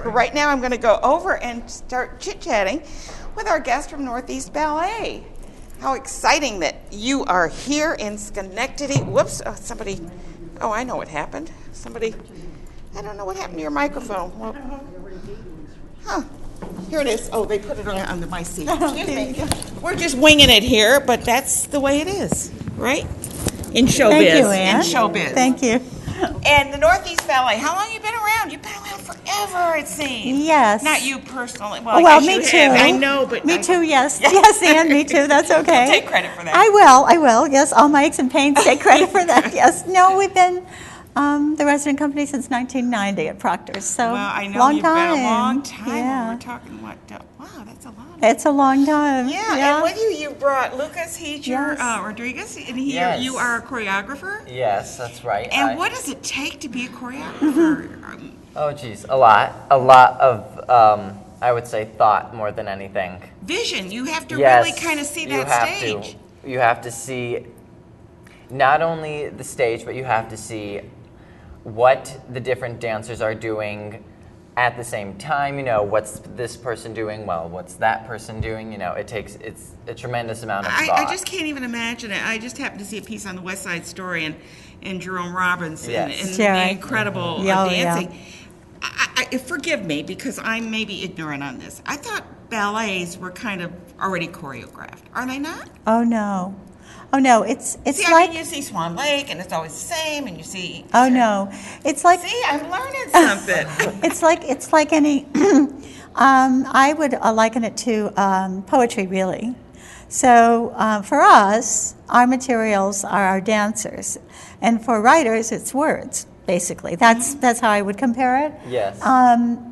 Right now I'm going to go over and start chit-chatting with our guest from Northeast Ballet. How exciting that you are here in Schenectady. Whoops, I know what happened. I don't know what happened to your microphone. Well, here it is. Oh, they put it on my seat. Excuse me. We're just winging it here, but that's the way it is, right? In showbiz. Thank you, Ann. In showbiz. Thank you. And the Northeast Ballet, how long have you been around? You've been around forever, it seems. Yes. Not you personally. Well, me too. I know, but... Me too, yes. Yes, Ann, me too. That's okay. Don't take credit for that. I will. Yes, all my aches and pains take credit for that, yes. No, we've been the resident company since 1990 at Proctors, so well, I know long you've time. been a long time. Yeah. We're talking, wow, that's a lot. It's a long time. Yeah, and with you brought Lucas. He's your Rodreguez, and Yes. you are a choreographer? Yes, that's right. And what does it take to be a choreographer? Oh, geez, a lot of, I would say, thought more than anything. Vision. You have to Yes, really kind of see you that have stage. You have to see not only the stage, but you have to see what the different dancers are doing at the same time. What's this person doing? Well, what's that person doing? It's a tremendous amount of thought. I just can't even imagine it. I just happened to see a piece on the West Side Story and Jerome Robbins and the incredible dancing. Forgive me because I'm maybe ignorant on this. I thought ballets were kind of already choreographed. Are they not? Oh, no. It's see, like... you see Swan Lake, and it's always the same, and you see... Oh, no. It's like... See, I'm learning something. It's like any... I would liken it to poetry, really. So for us, our materials are our dancers. And for writers, it's words, basically. That's how I would compare it. Yes. And,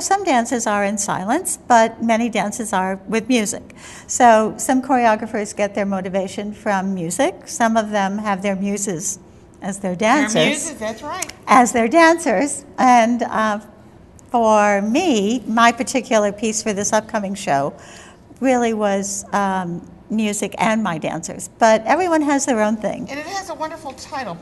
some dances are in silence, but many dances are with music. So some choreographers get their motivation from music. Some of them have their muses as their dancers. Their muses, that's right. As their dancers. And for me, my particular piece for this upcoming show really was music and my dancers. But everyone has their own thing. And it has a wonderful title,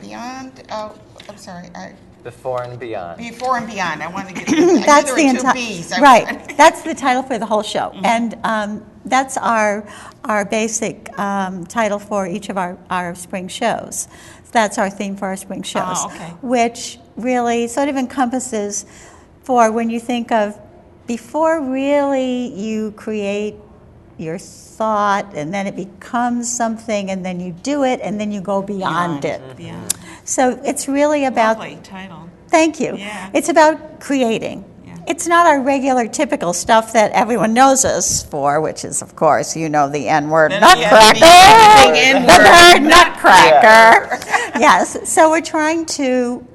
Before and Beyond. Before and Beyond. I want to get that's the entire right. That's the title for the whole show, and that's our basic title for each of our spring shows. That's our theme for our spring shows, which really sort of encompasses for when you think of before really you create your thought and then it becomes something and then you do it and then you go beyond it. Yeah. So it's really about... Lovely title. Thank you. Yeah. It's about creating. Yeah. It's not our regular typical stuff that everyone knows us for, which is, of course, the N-word nutcracker. The bird nutcracker. Yes. So we're trying to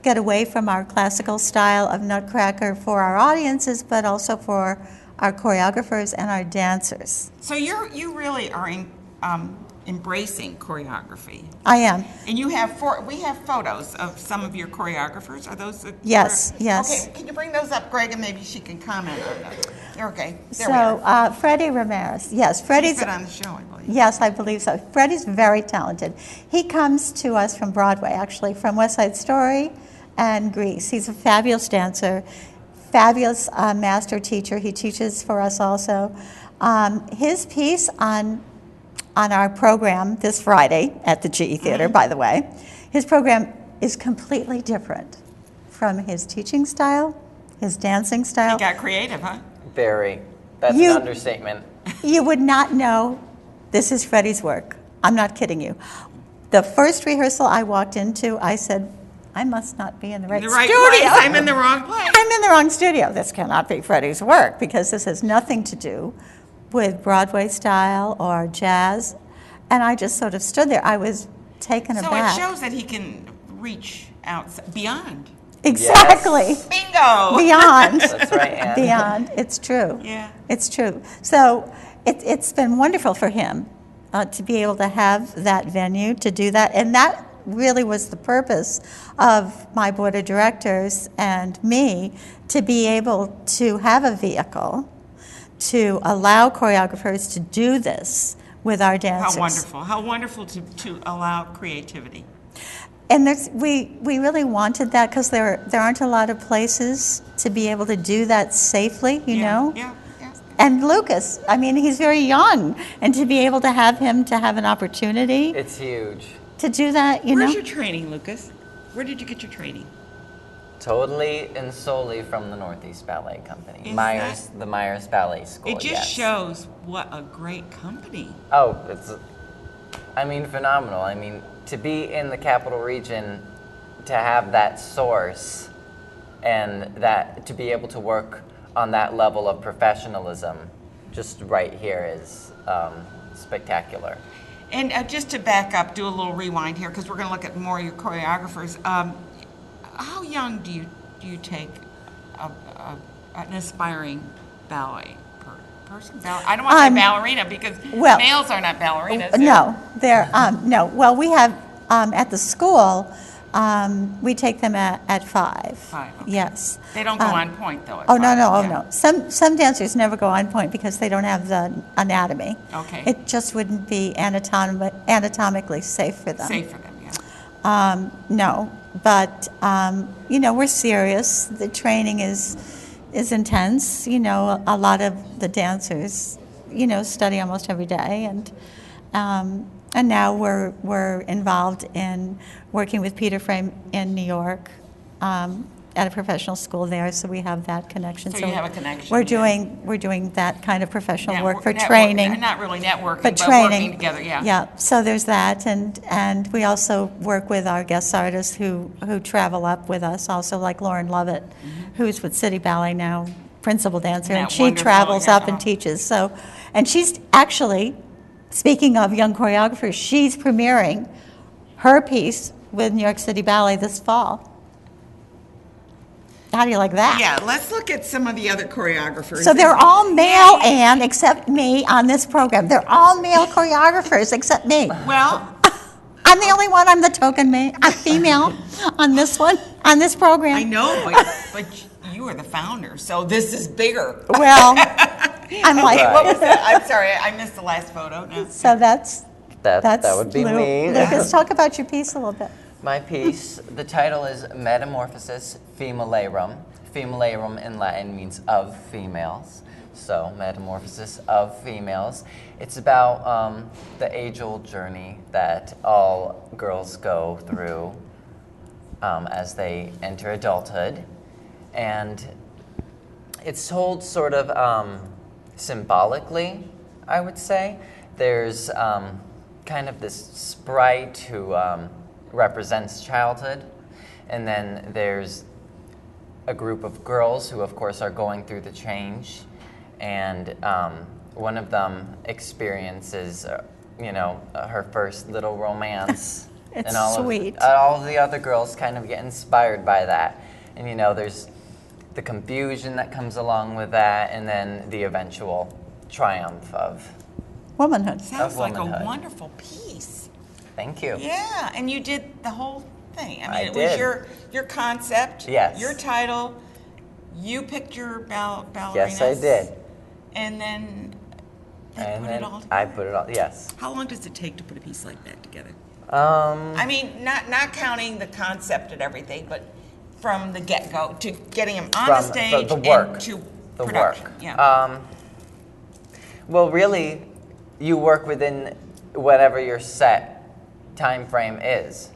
get away from our classical style of nutcracker for our audiences, but also for our choreographers and our dancers. So you really are embracing choreography. I am. And we have photos of some of your choreographers. Are those the Yes. Okay, can you bring those up, Greg, and maybe she can comment on them. Okay, there we are. So, Freddie Ramirez. Yes, Freddie's been on the show, I believe. Yes, I believe so. Freddie's very talented. He comes to us from Broadway, actually, from West Side Story and Grease. He's a fabulous dancer, fabulous master teacher. He teaches for us also. His piece on our program this Friday at the GE Theater, by the way, his program is completely different from his teaching style, his dancing style. He got creative, huh? Very. That's an understatement. You would not know this is Freddie's work. I'm not kidding you. The first rehearsal I walked into, I said, I must not be in the right studio. Place. I'm in the wrong place. I'm in the wrong studio. This cannot be Freddie's work because this has nothing to do with Broadway style or jazz. And I just sort of stood there. I was taken aback. So it shows that he can reach out beyond. Exactly. Yes. Bingo. Beyond. That's right, Ann. Beyond. It's true. Yeah. It's true. So it's been wonderful for him to be able to have that venue, to do that. And that really was the purpose of my board of directors and me, to be able to have a vehicle to allow choreographers to do this with our dancers. How wonderful to allow creativity. And we really wanted that because there aren't a lot of places to be able to do that safely, you know? Yeah. And Lucas, I mean, he's very young, and to be able to have him to have an opportunity It's huge. to do that, you know? Where's your training, Lucas? Where did you get your training? Totally and solely from the Northeast Ballet Company. Is the Myers Ballet School. It just yes. shows what a great company. Oh, phenomenal. I mean, to be in the capital region, to have that source, and that to be able to work on that level of professionalism, just right here is spectacular. And just to back up, do a little rewind here, because we're going to look at more of your choreographers. How young do you take an aspiring ballet person? I don't want to say ballerina, because males are not ballerinas. No, they're no. Well, we have at the school. We take them at 5. 5. Okay. Yes. They don't go on point though. At Oh 5. no. Some dancers never go on point because they don't have the anatomy. Okay. It just wouldn't be anatomically safe for them. Safe for them, yeah. No, but we're serious. The training is intense. You know, a lot of the dancers, study almost every day, and now we're involved in working with Peter Frame in New York at a professional school there, so we have that connection. So you have a connection. We're doing that kind of professional work for training. Not really networking, but training. Working together. Yeah. Yeah. So there's that, and we also work with our guest artists who travel up with us. Also, like Lauren Lovett, who's with City Ballet now, principal dancer, and she travels up and teaches. So, and she's actually. Speaking of young choreographers, she's premiering her piece with New York City Ballet this fall. How do you like that? Yeah, let's look at some of the other choreographers. So they're all male, Anne, except me on this program. They're all male choreographers except me. Well, I'm the only one. I'm the token I'm female on this one, on this program. I know, but you are the founder, so this is bigger. Well, I'm like, what was that? I'm sorry, I missed the last photo. No. So that's that would be me. Lucas, talk about your piece a little bit. My piece, the title is Metamorphosis Femalerum. Femalerum in Latin means of females. So, Metamorphosis of Females. It's about the age-old journey that all girls go through as they enter adulthood. And it's told sort of symbolically, I would say. There's kind of this sprite who represents childhood, and then there's a group of girls who, of course, are going through the change, and one of them experiences, her first little romance. It's and all sweet. All the other girls kind of get inspired by that, and there's the confusion that comes along with that, and then the eventual triumph of womanhood. Sounds like a wonderful piece. Thank you. Yeah, and you did the whole thing. I mean, it did. was your concept, yes. Your title, you picked your ballerinas. Yes, I did. And then put it all together. I put it all, yes. How long does it take to put a piece like that together? I mean, not counting the concept and everything, but from the get-go to getting them on the stage the work, and to the production. work. Yeah. Well, really, you work within whatever your set time frame is.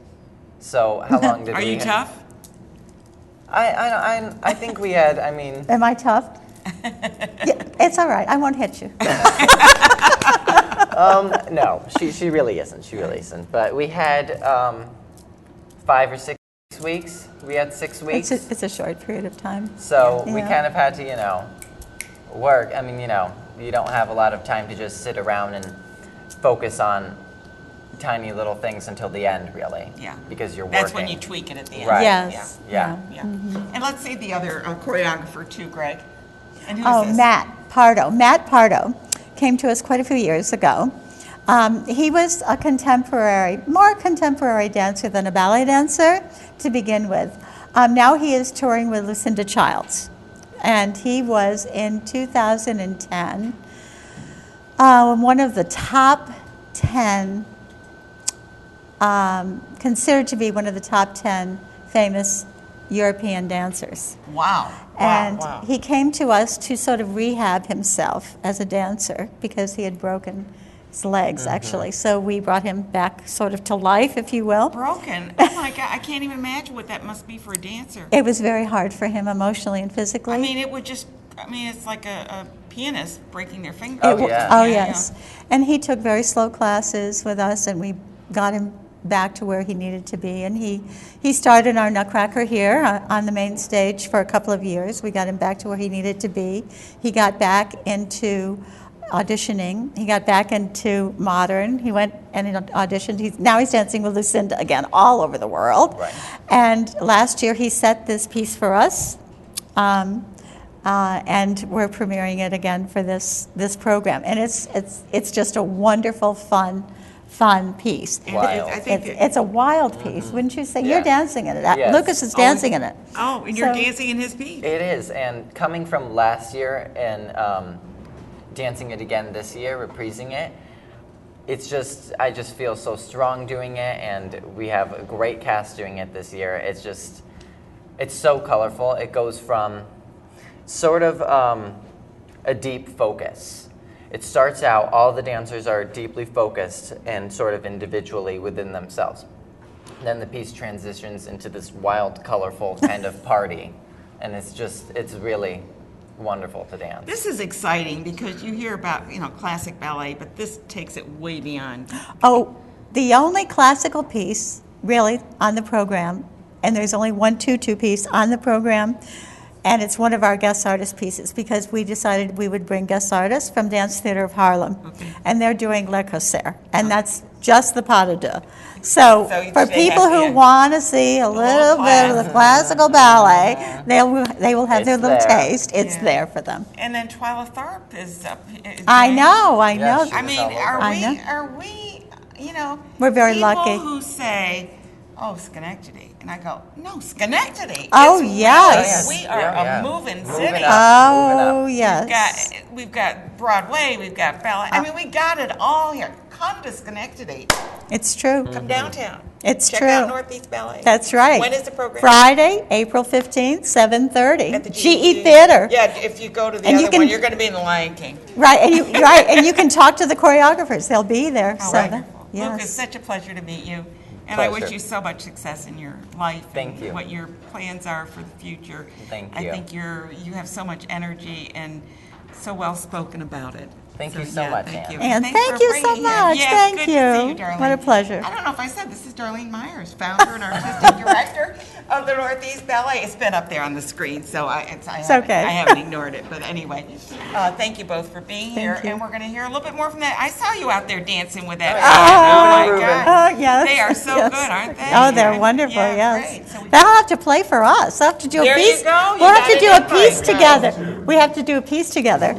So how long did Are you tough? I think we had. I mean. Am I tough? Yeah, it's all right. I won't hit you. No, she really isn't. She really isn't. But we had 5 or 6 weeks. We had 6 weeks. It's a short period of time. So we kind of had to, work. I mean, you don't have a lot of time to just sit around and focus on tiny little things until the end, really. Yeah. Because you're working. That's when you tweak it at the end. Right. Yes. Yeah. And let's see the other choreographer too, Greg. And who is this? Matt Pardo. Matt Pardo came to us quite a few years ago. He was a more contemporary dancer than a ballet dancer to begin with. Now he is touring with Lucinda Childs. And he was, in 2010, one of the top 10, considered to be one of the top 10 famous European dancers. Wow. And Wow. he came to us to sort of rehab himself as a dancer because he had broken his legs, actually. So we brought him back sort of to life, if you will. Broken. Oh my God! I can't even imagine what that must be for a dancer. It was very hard for him emotionally and physically. I mean, it would just. I mean, it's like a pianist breaking their finger. Oh, yeah. Oh, yes. And he took very slow classes with us, and we got him back to where he needed to be. And he started our Nutcracker here on the main stage for a couple of years. We got him back to where he needed to be. He got back into auditioning. He got back into modern. He went and auditioned. Now he's dancing with Lucinda again all over the world. Right. And last year he set this piece for us. And we're premiering it again for this program, and it's just a wonderful, fun piece. Wild. I think It's a wild piece, wouldn't you say? Yeah. You're dancing in it. Yes. Lucas is dancing in it. Oh, and you're So- dancing in his piece. It is, and coming from last year and dancing it again this year, reprising it, I just feel so strong doing it, and we have a great cast doing it this year. It's so colorful. It goes from sort of a deep focus. It starts out, all the dancers are deeply focused and sort of individually within themselves. Then the piece transitions into this wild, colorful kind of party, and it's really wonderful to dance. This is exciting because you hear about, classic ballet, but this takes it way beyond. Oh, the only classical piece really on the program, and there's only one tutu piece on the program, and it's one of our guest artist pieces because we decided we would bring guest artists from Dance Theater of Harlem. Okay. And they're doing Le Corsaire, and that's just the pas de deux. So So for they people have who to- want to see a little bit of the classical ballet, they will have their It's little there. taste. It's Yeah. there for them. And then Twyla Tharp is up. I know. Yeah, she I was mean, all over. I know. are we, We're very people lucky. who say, oh, Schenectady. And I go, no, Schenectady. Oh, It's yes. really- We are Yeah. a moving Moving city. up. Oh, Moving yes. We've got Broadway, we've got ballet. I mean, we got it all here. Come to Schenectady. It's true. Come downtown. It's Check true. out Northeast Ballet. That's right. When is the program? Friday, April 15th, 7:30. At the GE Theater. Yeah, if you go to the And you other can- one, you're going to be in the Lion King. Right, and you can talk to the choreographers. They'll be there. Oh, so wonderful. yes. Luke, it's such a pleasure to meet you. And I wish Pleasure. you so much success in your life. Thank and you. What your plans are for the future. Thank I you. think you have so much energy and so well spoken about it. Thank you so much, Thank Ann. you. And Thanks thank for you bringing so him. much. Yes, Thank good you. to see you, Darlene. What a pleasure. I don't know if I said this is Darlene Myers, founder and artistic director of the Northeast Ballet. It's been up there on the screen, so I okay. haven't ignored it. But anyway, thank you both for being here. you. And we're going to hear a little bit more from that. I saw you out there dancing with that. Oh, band. Oh, my Ruben. God. Oh, yes. They are so yes. good, aren't they? Oh, they're Yeah. wonderful, Yeah, yes. great. So we- They'll have to play for us. They'll have to do There a you piece. go. You We'll have got to do an a piece invite. together. We have to do a piece together.